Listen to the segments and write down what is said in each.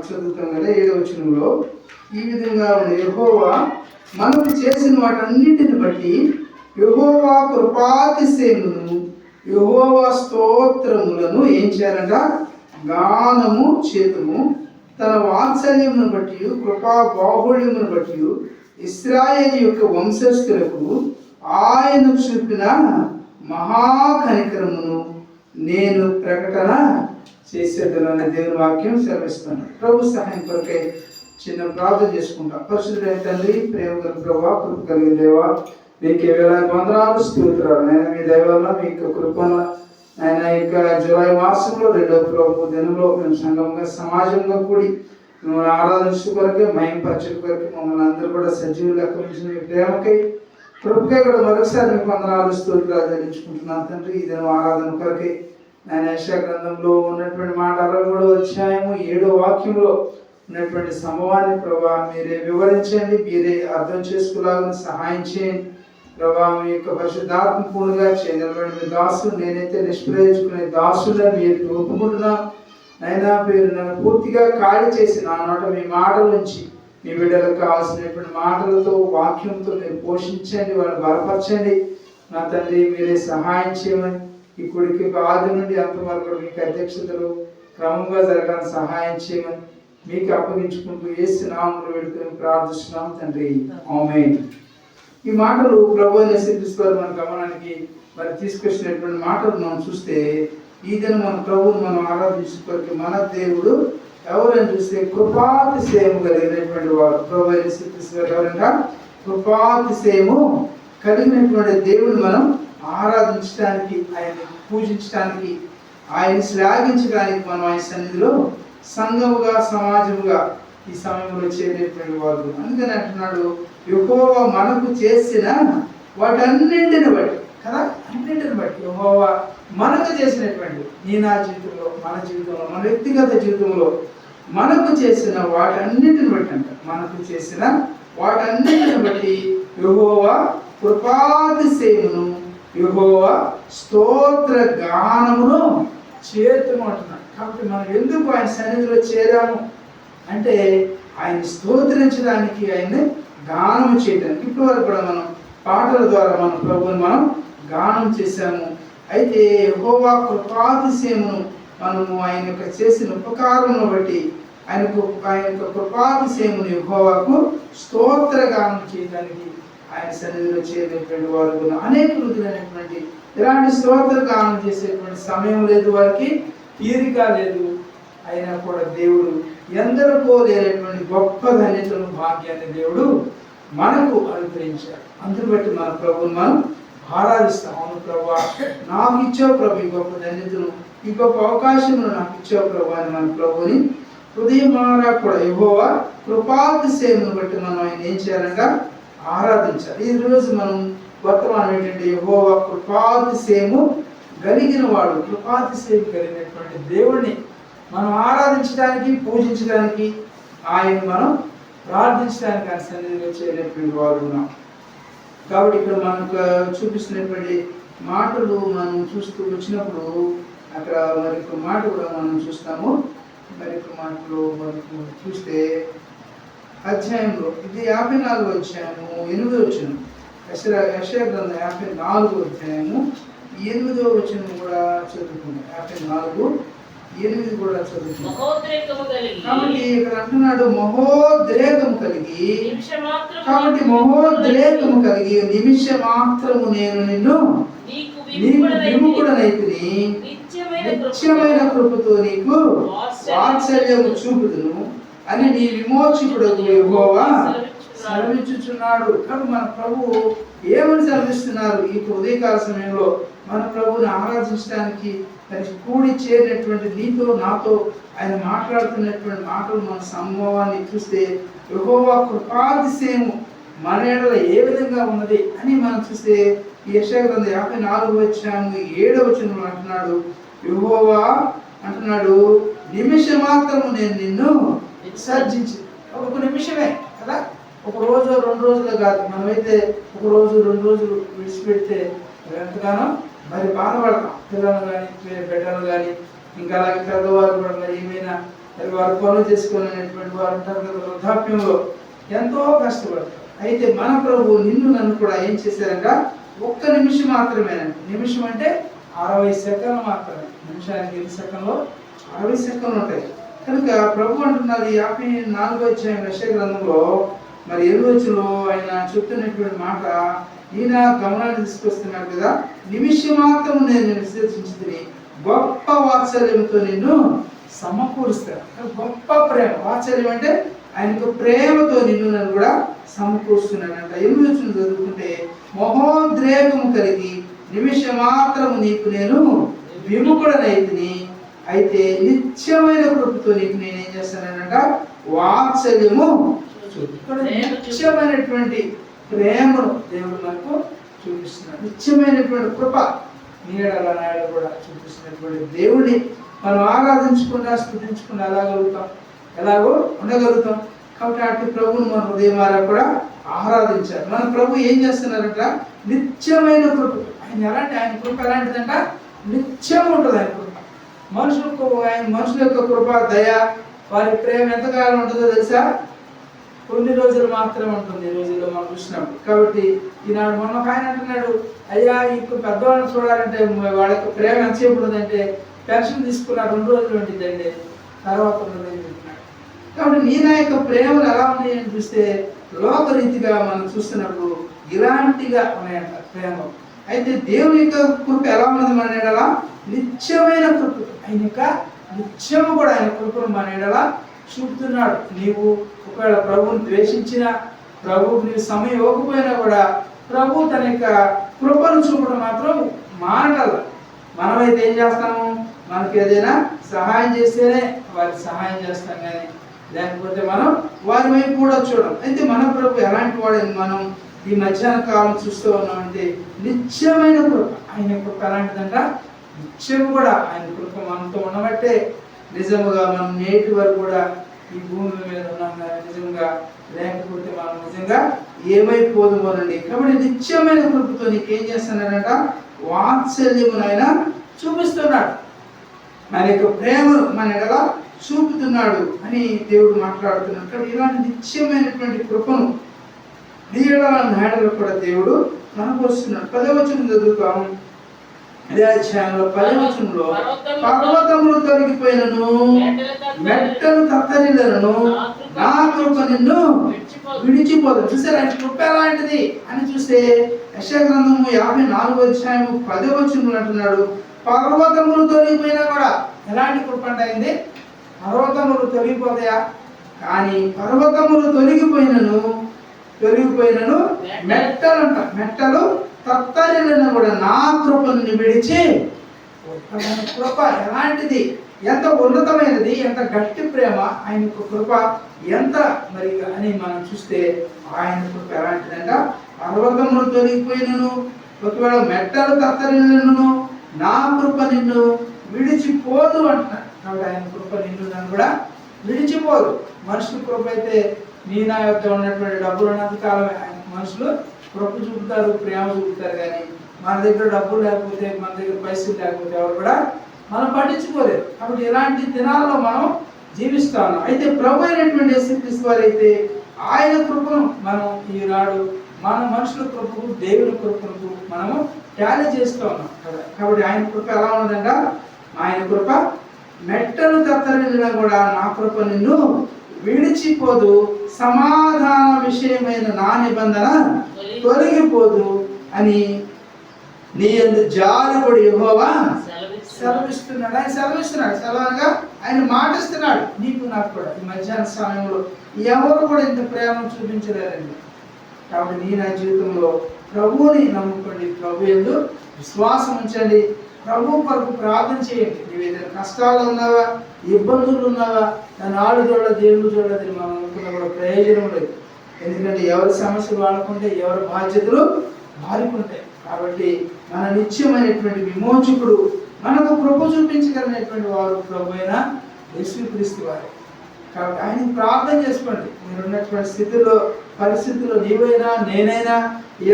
చదువుతాం కదా 7వ వచనంలో ఈ విధంగా యెహోవా మనకు చేసిన వాటన్నిటిని బట్టి యెహోవా కృపాతిశయమును యెహోవా స్తోత్రములను ఏం చేయాలంట గానము చేతుము. తన వాత్సల్యమును బట్టి కృపా బాహుళ్యమును బట్టి ఇశ్రాయేలు యొక్క వంశస్థులకు ఆయన చూపిన మహాకనికరమును నేను ప్రకటన చేసేదనని దేవుని వాక్యం సెలవిస్తాను. ప్రభు సహాయం కొరకై చిన్న ప్రార్థన చేసుకుంటాం. పరిశుద్ధుడైన తండ్రి, ప్రేమ గల ప్రభువా, కృప కలిగిన దేవా, మీకు వేలాది వందనాలు స్తోత్రాలు. నేను మీ దయ వల్ల మీకు కృపను ఆయన ఇక జూలై మాసంలో 2వ ప్రభు దినంలో మేము సంఘంగా సమాజంగా కూడి మిమ్మల్ని ఆరాధించు కొరకే మహింపరచు కొరకే మమ్మల్ని అందరూ కూడా సజీవులు లెక్కమించిన మీ ప్రేమకై కృపకై కూడా మరొకసారి మీకు వందనాలు స్తోత్రాలు చెల్లించుకుంటున్నాను తండ్రి. ఈ దినం ఆరాధన కొరకై ఆయన యెషయా గ్రంథంలో ఉన్నటువంటి మాట 63వ అధ్యాయము 7వ వాక్యంలో ఉన్నటువంటి సంభవాన్ని ప్రభా మీరే వివరించండి, మీరే అర్థం చేసుకునేలాగా సహాయం చేయండి ప్రభా. మీ యొక్క పరిశుద్ధాత్మ పూర్ణంగా చేయగలబడి మీ దాసులు నేనైతే నిష్ప్రయోజకునే దాసులుగా మీరు ఒప్పుకుంటున్నాను. అయినా పేరు నన్ను పూర్తిగా ఖాళీ చేసి నా నోట మీ మాటల నుంచి మీ బిడ్డలకు కావాల్సినటువంటి మాటలతో వాక్యంతో మీరు పోషించండి, వాళ్ళు బలపరచండి నా తండ్రి. మీరే సహాయం చేయమని ఈ కొడుకు ఆది నుండి అంతవరకు మీకు అధ్యక్షతలు క్రమంగా జరగాలని సహాయం చేయమని మీకు అప్పగించుకుంటూ యేసు నామములో వేడుకొని ప్రార్థిస్తున్నాం తండ్రి, ఆమేన్. ఈ మాటలు ప్రభు యేసుక్రీస్తు మన గమనానికి మరి తీసుకొచ్చినటువంటి మాటలు మనం చూస్తే ఈ దినం మన ప్రభువును మనం ఆరాధించుకోవడానికి మన దేవుడు ఎవరని చూస్తే కృపాతిశయము కలిగినటువంటి వాడు. ప్రభు యేసుక్రీస్తు ఎవరంగా కృపాతిశయము కలిగినటువంటి దేవుని మనం ఆరాధించడానికి, ఆయన పూజించడానికి, ఆయన శ్లాఘించడానికి మనం ఆయన సన్నిధిలో సంఘముగా సమాజముగా ఈ సమయంలో చేరేటువంటి వాడు. అందుకని అంటున్నాడు యెహోవా మనకు చేసిన వాటన్నింటిని బట్టి కదా, అన్నింటిని బట్టి యెహోవా మనకు చేసినటువంటి నా జీవితంలో, మన జీవితంలో, మన వ్యక్తిగత జీవితంలో మనకు చేసిన వాటన్నింటిని బట్టి అంట, మనకు చేసిన వాటన్నింటిని బట్టి యెహోవా కృపాతిశయమును యెహోవా స్తోత్ర గానమును చేతుము అంటున్నాడు. కాబట్టి మనం ఎందుకు ఆయన సన్నిధిలో చేరాము అంటే ఆయన స్తోత్రించడానికి, ఆయన గానం చేయడానికి. ఇప్పటి వరకు కూడా మనం పాటల ద్వారా మన ప్రభువుని మనం గానం చేశాము. అయితే యెహోవా కృపాతిశయమును మనము ఆయన యొక్క చేసిన ఉపకారమును బట్టి ఆయన యొక్క కృపాతిశయమును యెహోవాకు స్తోత్ర గానం చేయడానికి ఆయన సన్నిధిలో చేరినటువంటి వారు అనేక వృద్ధులైనటువంటి ఇలాంటి స్తోత్ర గానం చేసేటువంటి సమయం లేదు, వారికి తీరిక లేదు. అయినా కూడా దేవుడు ఎందరికో లేనటువంటి గొప్ప ధన్యతను, భాగ్యాన్ని దేవుడు మనకు అనుగ్రహించాడు. అందుని బట్టి మన ప్రభువుని మనం ఆరాధిస్తాం. అవును ప్రభా, నాకు ఇచ్చావు ప్రభు ఈ గొప్ప ధన్యతను, ఈ గొప్ప అవకాశమును నాకు ఇచ్చావు ప్రభు అని మన ప్రభువుని హృదయమారా కూడా యెహోవా కృపాతిశయమును బట్టి మనం ఆయన ఏం చేయాలంగా ఆరాధించాలి. ఈ రోజు మనం వర్తమానం ఏంటంటే యెహోవా కృపాతిశయము కలిగిన వాడు, కృపాతిశయం కలిగినటువంటి దేవుడిని మనం ఆరాధించడానికి, పూజించడానికి, ఆయన మనం ప్రార్థించడానికి ఆయన సన్నిధిలో చేరినటువంటి వారు ఉన్నాం. కాబట్టి ఇక్కడ మనకు చూపిస్తున్నటువంటి మాటలు మనం చూస్తూ వచ్చినప్పుడు అక్కడ మరొక మాట కూడా మనం చూస్తాము. మరొక మాటలు మనకు చూస్తే అధ్యాయంలో ఇది 54వ అధ్యాయము 8వ వచనం, యెషయా గ్రంథం 54వ అధ్యాయము 8వ వచనం కూడా చదువుకున్నాం. 54:8 కూడా చదువుకున్నాం. కాబట్టి ఇక్కడ అంటున్నాడు మహోద్రేకము కలిగి, కాబట్టి మహోద్రేకము కలిగి నిమిష మాత్రము నేను నిన్ను నీకు విముఖుడనైతిని, నిత్యమైన కృపతో నీకు వాత్సల్యము చూపుదును అని నీ విమోచకుడగు యెహోవా సెలవిచ్చుచున్నాడు. కాబట్టి మన ప్రభువు ఏమని సెలవిస్తున్నారు? ఈ ఉదయకాల సమయంలో మన ప్రభువుని ఆరాధించడానికి మరి కూడి చేరినటువంటి నీతో నాతో ఆయన మాట్లాడుతున్నటువంటి మాటలు, మన సంభవాన్ని చూస్తే యెహోవా కృపాతిశయము మన ఎడల ఏ విధంగా ఉన్నది అని మనం చూస్తే యెషయా గ్రంథం 54వ అధ్యాయము 7వ వచనంలో అంటున్నాడు, యెహోవా అంటున్నాడు నిమిషం మాత్రము నేను నిన్ను విసర్జించి. ఒక నిమిషమే కదా, ఒక రోజు 2 రోజులు కాదు. మనమైతే ఒక రోజు 2 రోజులు విడిచిపెడితే ఎంతగానో మరి బాధపడతాం. పిల్లలు కానీ బిడ్డలు కానీ ఇంకా అలాగే పెద్దవారు కూడా మరి ఏమైనా మరి వారు పనులు చేసుకునేటువంటి వారు ఉంటారు కదా, వృద్ధాప్యంలో ఎంతో కష్టపడతారు. అయితే మన ప్రభు నిన్ను నన్ను కూడా ఏం చేశారంట, ఒక్క నిమిషం మాత్రమేనండి. నిమిషం అంటే 60 సెకండ్లు మాత్రమే. నిమిషానికి 8 సెకండ్లు 60 సెకండ్లు ఉంటాయి. కనుక ప్రభు అంటున్నారు 54వ అధ్యాయం యెషయా గ్రంథంలో మరి 7వ వచనంలో ఆయన చెప్తున్నటువంటి మాట ఈయన గమనాన్ని తీసుకొస్తున్నాడు కదా, నిమిషం మాత్రం నేను విశ్లేషించుకుని గొప్ప వాత్సల్యంతో నిన్ను సమకూరుస్తాను. గొప్ప ప్రేమ, వాత్సల్యం అంటే ఆయనకు ప్రేమతో నిన్ను నన్ను కూడా సమకూరుస్తున్నాడంట. 8వ వచనం చదువుకుంటే మహోద్రేకము కలిగి నిమిషం మాత్రం నీకు నేను విముఖుడనైతిని, అయితే నిత్యమైన కృపతో నీకు నేనేం చేస్తానంట, వాత్సల్యము నిత్యమైనటువంటి ప్రేమను దేవుడు మనకు చూపిస్తున్నాడు. నిత్యమైనటువంటి కృప నీడల నాయన కూడా చూపిస్తున్నటువంటి దేవుడిని మనం ఆరాధించకుండా స్తుతించకుండా ఎలాగో ఉండగలుగుతాం. కాబట్టి అటు ప్రభువును మన హృదయమారా కూడా ఆరాధించాలి. మన ప్రభు ఏం చేస్తున్నారంట, నిత్యమైన కృప. ఆయన ఎలాంటి, ఆయన కృప ఎలాంటిదంట, నిత్యం ఉంటుంది ఆయన కృప. మనుషుల యొక్క కృప, దయ, వారి ప్రేమ ఎంతకాలం ఉంటుందో తెలుసా, కొన్ని రోజులు మాత్రమే ఉంటుంది ఈ రోజుల్లో మనం చూసినప్పుడు. కాబట్టి ఈనాడు మొన్న ఆయన అంటున్నాడు, అయ్యా ఈ పెద్దవాళ్ళని చూడాలంటే వాళ్ళ యొక్క ప్రేమ ఎంతసేపు ఉంటుందంటే పెన్షన్ తీసుకున్న 2 రోజులు ఉంటుందండి, తర్వాత ఉండదని చెప్తున్నాడు. కాబట్టి నీ నా యొక్క ప్రేమలు ఎలా ఉన్నాయని చూస్తే లోకరీతిగా మనం చూస్తున్నప్పుడు ఇలాంటిగా ఉన్నాయంట ప్రేమ. అయితే దేవుని యొక్క కృప ఎలా ఉన్నది మన ఎడల, నిత్యమైన కృప. ఆయన యొక్క నిత్యము కూడా ఆయన కృపను మన ఎడల చూపుతున్నాడు. నీవు ఒకవేళ ప్రభువుని ద్వేషించినా, ప్రభువుకి నీవు సమయం ఇవ్వకపోయినా కూడా ప్రభు తన యొక్క కృపను చూపడం మాత్రం మానగల. మనమైతే ఏం చేస్తాము, మనకి ఏదైనా సహాయం చేస్తేనే వారికి సహాయం చేస్తాం, కానీ లేకపోతే మనం వారి వైపు కూడా చూడం. అయితే మన ప్రభు ఎలాంటి వాడని మనం ఈ మధ్యాహ్న కాలం చూస్తూ ఉన్నామంటే నిత్యమైన కృప. ఆయన కృప ఎలాంటిదంట, నిత్యం కూడా ఆయన కృప మనతో ఉండబట్టే నిజముగా మనం నేటి వరకు కూడా ఈ భూమి మీద ఉన్నాం. నిజంగా లేకపోతే మనం నిజంగా ఏమైపోదుమోనండి. కాబట్టి నిత్యమైన కృపతో నీకేం చేస్తున్నాడంట, వాత్సల్యమును ఆయన చూపిస్తున్నాడు. ఆయన యొక్క ప్రేమను మన ఎడల చూపుతున్నాడు అని దేవుడు మాట్లాడుతున్నాడు. కాబట్టి ఇలాంటి నిత్యమైనటువంటి కృపను నీడల నాడలు కూడా దేవుడు మనకు వస్తున్నాడు. 10వ వచనం చదువుతాము. అదే అధ్యాయంలో 10వ వచనంలో పర్వతములు తొలగిపోయినను మెట్టలు తత్తరిల్లను నా కృప నిన్ను విడిచిపోదు. చూసారు ఆయన కృప ఎలాంటిది అని చూస్తే యెషయా గ్రంథము 54వ అధ్యాయము 10వ వచనంలో అంటున్నాడు, పర్వతములు తొలగిపోయినా కూడా ఎలాంటి కృప అంటే అయింది, పర్వతములు తొలగిపోతాయా, కానీ పర్వతములు తొలగిపోయినను మెట్టలంట, మెట్టలు తత్తరిల్లను కూడా నా కృపను విడిచి. కృప ఎలాంటిది, ఎంత ఉన్నతమైనది, ఎంత గట్టి ప్రేమ ఆయన కృప, ఎంత మరి అని మనం చూస్తే ఆయన కృప ఎలాంటిదంట, పర్వతములు తొలగిపోయినను ఒకవేళ మెట్టలు తత్తరిల్లను నా కృప నిన్ను విడిచిపోదు అంటున్నాడు. కాబట్టి ఆయన కృప నిన్ను నన్ను కూడా విడిచిపోదు. మనుషుల కృప అయితే నీ నా యొక్క ఉన్నటువంటి డబ్బులు ఉన్నంత కాలమే ఆయన మనుషులు కృప చూపుతారు, ప్రేమ చూపుతారు, కానీ మన దగ్గర డబ్బులు లేకపోతే, మన దగ్గర పైసలు లేకపోతే ఎవరు కూడా మనం పట్టించుకోలేదు. కాబట్టి ఇలాంటి దినాల్లో మనం జీవిస్తా ఉన్నాం. అయితే ప్రభు అయినటువంటి యేసుక్రీస్తు వారు అయితే ఆయన కృపను మనం ఈనాడు మన మనుషుల కృపకు, దేవుని కృపకు మనము టాలీ చేస్తూ ఉన్నాం కదా. కాబట్టి ఆయన కృప ఎలా ఉన్నదంట, ఆయన కృప మెట్టలు తత్తరిల్లినా కూడా నా కృప నిన్ను విడిచిపోదు, సమాధాన విషయమైన నా నిబంధన తొలగిపోదు అని నీ యందు జాలిపడి యెహోవా సెలవిస్తున్నాడు. ఆయన సెలవిస్తున్నాడు, సెలవుగా ఆయన మాటిస్తున్నాడు నీకు నాకు కూడా. ఈ మధ్యాహ్న సమయంలో ఎవరు కూడా ఇంత ప్రేమ చూపించలేరండి. కాబట్టి నీ నా జీవితంలో ప్రభువుని నమ్ముకోండి, ప్రభు యందు విశ్వాసం ఉంచండి, ప్రభు కొరకు ప్రార్థన చేయండి. నీవు ఏదైనా కష్టాలు ఉన్నావా, ఇబ్బందులు ఉన్నావా, దాని ఆడు చూడ దేవుడు చూడదు మనం అనుకున్న కూడా ప్రయోజనం లేదు. ఎందుకంటే ఎవరి సమస్యలు వాడుకుంటే ఎవరి బాధ్యతలు మారుకుంటాయి. కాబట్టి మన నిత్యమైనటువంటి విమోచకుడు, మనకు కృప చూపించగలిగినటువంటి వారు ప్రభు అయిన యేసుక్రీస్తు వారు. కాబట్టి ఆయన ప్రార్థన చేసుకోండి. మీరున్నటువంటి స్థితిలో, పరిస్థితుల్లో నీవైనా నేనైనా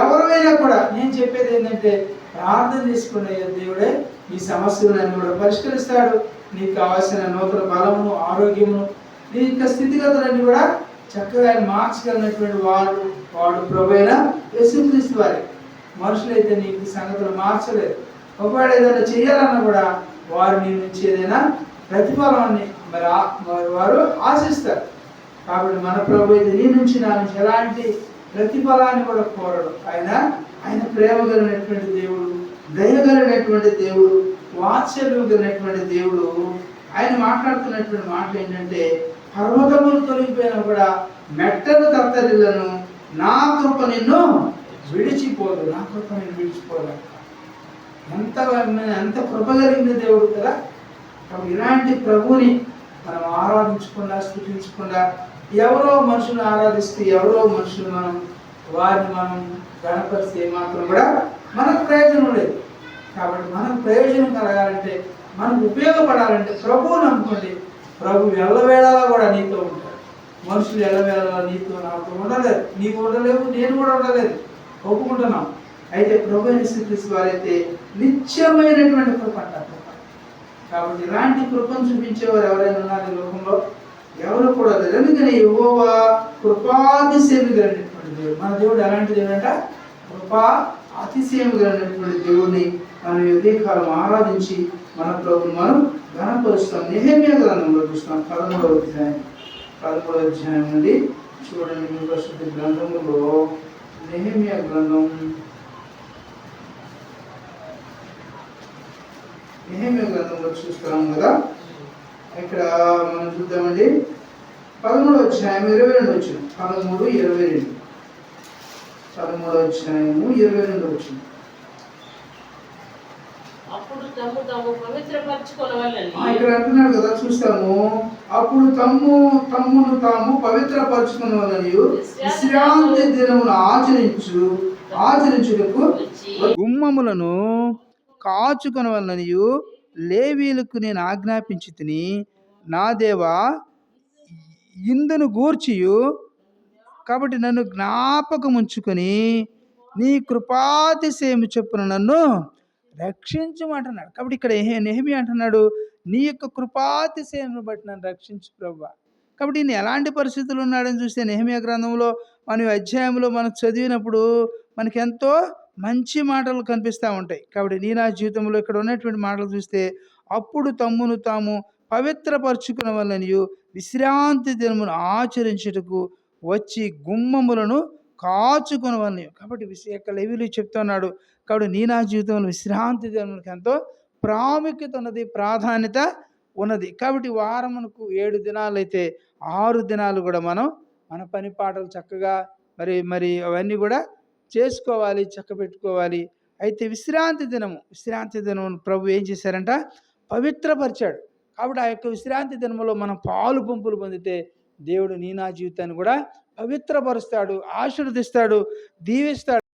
ఎవరైనా కూడా నేను చెప్పేది ఏంటంటే ప్రార్థన చేసుకునే దేవుడే ఈ సమస్యలను కూడా పరిష్కరిస్తాడు. నీకు కావాల్సిన నూతన బలమును, ఆరోగ్యమును, నీ యొక్క స్థితిగతులన్నీ కూడా చక్కగా ఆయన మార్చగలిగినటువంటి వాడు ప్రభు అయిన యేసుక్రీస్తు వారి. మనుషులైతే నీకు సంగతులు మార్చలేదు. ఒకవేళ ఏదైనా చేయాలన్నా కూడా వారు నీ నుంచి ఏదైనా ప్రతిఫలాన్ని మరి వారు ఆశిస్తారు. కాబట్టి మన ప్రభు అయితే నీ నుంచి, నా నుంచి ఎలాంటి ప్రతిఫలాన్ని కూడా కోరడు. ఆయన ప్రేమ కలిగినటువంటి దేవుడు, దయ కలిగినటువంటి దేవుడు, వాత్సల్యం కలిగినటువంటి దేవుడు. ఆయన మాట్లాడుతున్నటువంటి మాటలు ఏంటంటే, పర్వతములు తొలగిపోయినా కూడా మెట్టలు తత్తరిల్లను, నా కృప నిన్ను విడిచిపోదు. నా కృప నిన్ను విడిచిపోదు. ఎంత కృప కలిగిన దేవుడు కదా. కాబట్టి ఇలాంటి ప్రభుని మనం ఆరాధించకుండా, స్తుతించకుండా, ఎవరో మనుషులను ఆరాధిస్తూ ఎవరో మనుషులు వారిని మనం గణపరిస్తే మాత్రం కూడా మనకు ప్రయోజనం లేదు. కాబట్టి మనకు ప్రయోజనం కలగాలంటే, మనకు ఉపయోగపడాలంటే ప్రభువు నమ్ముకోండి. ప్రభు ఎల్లవేళలా కూడా నీతో ఉంటాడు. మనుషులు ఎల్లవేళలా నీతో నాతో ఉండలేదు. నీవు ఉండలేవు, నేను కూడా ఉండలేదు, ఒప్పుకుంటున్నాం. అయితే ప్రభు అయిన యేసుక్రీస్తు వారైతే నిత్యమైనటువంటి కృప అంటారు. కాబట్టి ఇలాంటి కృపను చూపించేవారు ఎవరైనా ఉన్నారు ఈ లోకంలో? ఎవరు కూడా లేదు. ఎందుకని యెహోవా కృపాతిశయము కలిగినటువంటి దేవుడు. మన దేవుడు ఎలాంటి దేవుడు అంట? కృపా అతిశయము కలిగినటువంటి దేవుడిని మనం ఉదయకాలం ఆరాధించి మన ప్రభువును మనం ఘనపరుస్తాం. నెహెమ్యా గ్రంథంలో చూస్తాం 13వ అధ్యాయం నుండి చూడండి. మీ పరిశుద్ధ గ్రంథంలో నెహెమ్యా గ్రంథం, నెహెమ్యా గ్రంథంలో చూస్తాం కదా. ఇక్కడ మనం చూద్దామండి. 13వ అధ్యాయం 22 వచ్చిన 13:22. 13వ అధ్యాయము 22 వచ్చిన. ఇక్కడ అంటున్నాడు కదా, చూస్తాము. అప్పుడు తమ్మును తాము పవిత్రపరచుకున్న వాళ్ళని విశ్రాంతి దినమును ఆచరించుటకు గుమ్మములను కాచుకున్న వాళ్ళని లేవీలకు నేను ఆజ్ఞాపించి తిని, నా దేవా ఇందును గూర్చియు కాబట్టి నన్ను జ్ఞాపకం ఉంచుకొని నీ కృపాతిశయము చొప్పున నన్ను రక్షించమంటున్నాడు. కాబట్టి ఇక్కడ నెహెమ్యా అంటున్నాడు, నీ యొక్క కృపాతిశయమును బట్టి నన్ను రక్షించు ప్రభువా. కాబట్టి ఈయన ఎలాంటి పరిస్థితులు ఉన్నాడని చూస్తే నెహెమ్యా గ్రంథంలో మనం అధ్యాయంలో మనం చదివినప్పుడు మనకి ఎంతో మంచి మాటలు కనిపిస్తూ ఉంటాయి. కాబట్టి నీ నా జీవితంలో ఇక్కడ ఉన్నటువంటి మాటలు చూస్తే, అప్పుడు తమ్మును తాము పవిత్రపరచుకున్న వాళ్ళనియు విశ్రాంతి దినమును ఆచరించుటకు వచ్చి గుమ్మములను కాచుకున్న వాళ్ళని. కాబట్టి లేవీయులు చెప్తున్నాడు. కాబట్టి నీ నా జీవితంలో విశ్రాంతి దినములకు ఎంతో ప్రాముఖ్యత ఉన్నది, ప్రాధాన్యత ఉన్నది. కాబట్టి వారమునకు 7 దినాలు అయితే 6 దినాలు కూడా మనం మన పని పాటలు చక్కగా మరి అవన్నీ కూడా చేసుకోవాలి, చక్కబెట్టుకోవాలి. అయితే విశ్రాంతి దినం ప్రభు ఏం చేశారంట? పవిత్రపరిచాడు. కాబట్టి ఆ యొక్క విశ్రాంతి దినములో మనం పాలు పంపులు పొందితే దేవుడు నీ నా జీవితాన్ని కూడా పవిత్రపరుస్తాడు, ఆశీర్వదిస్తాడు, దీవిస్తాడు.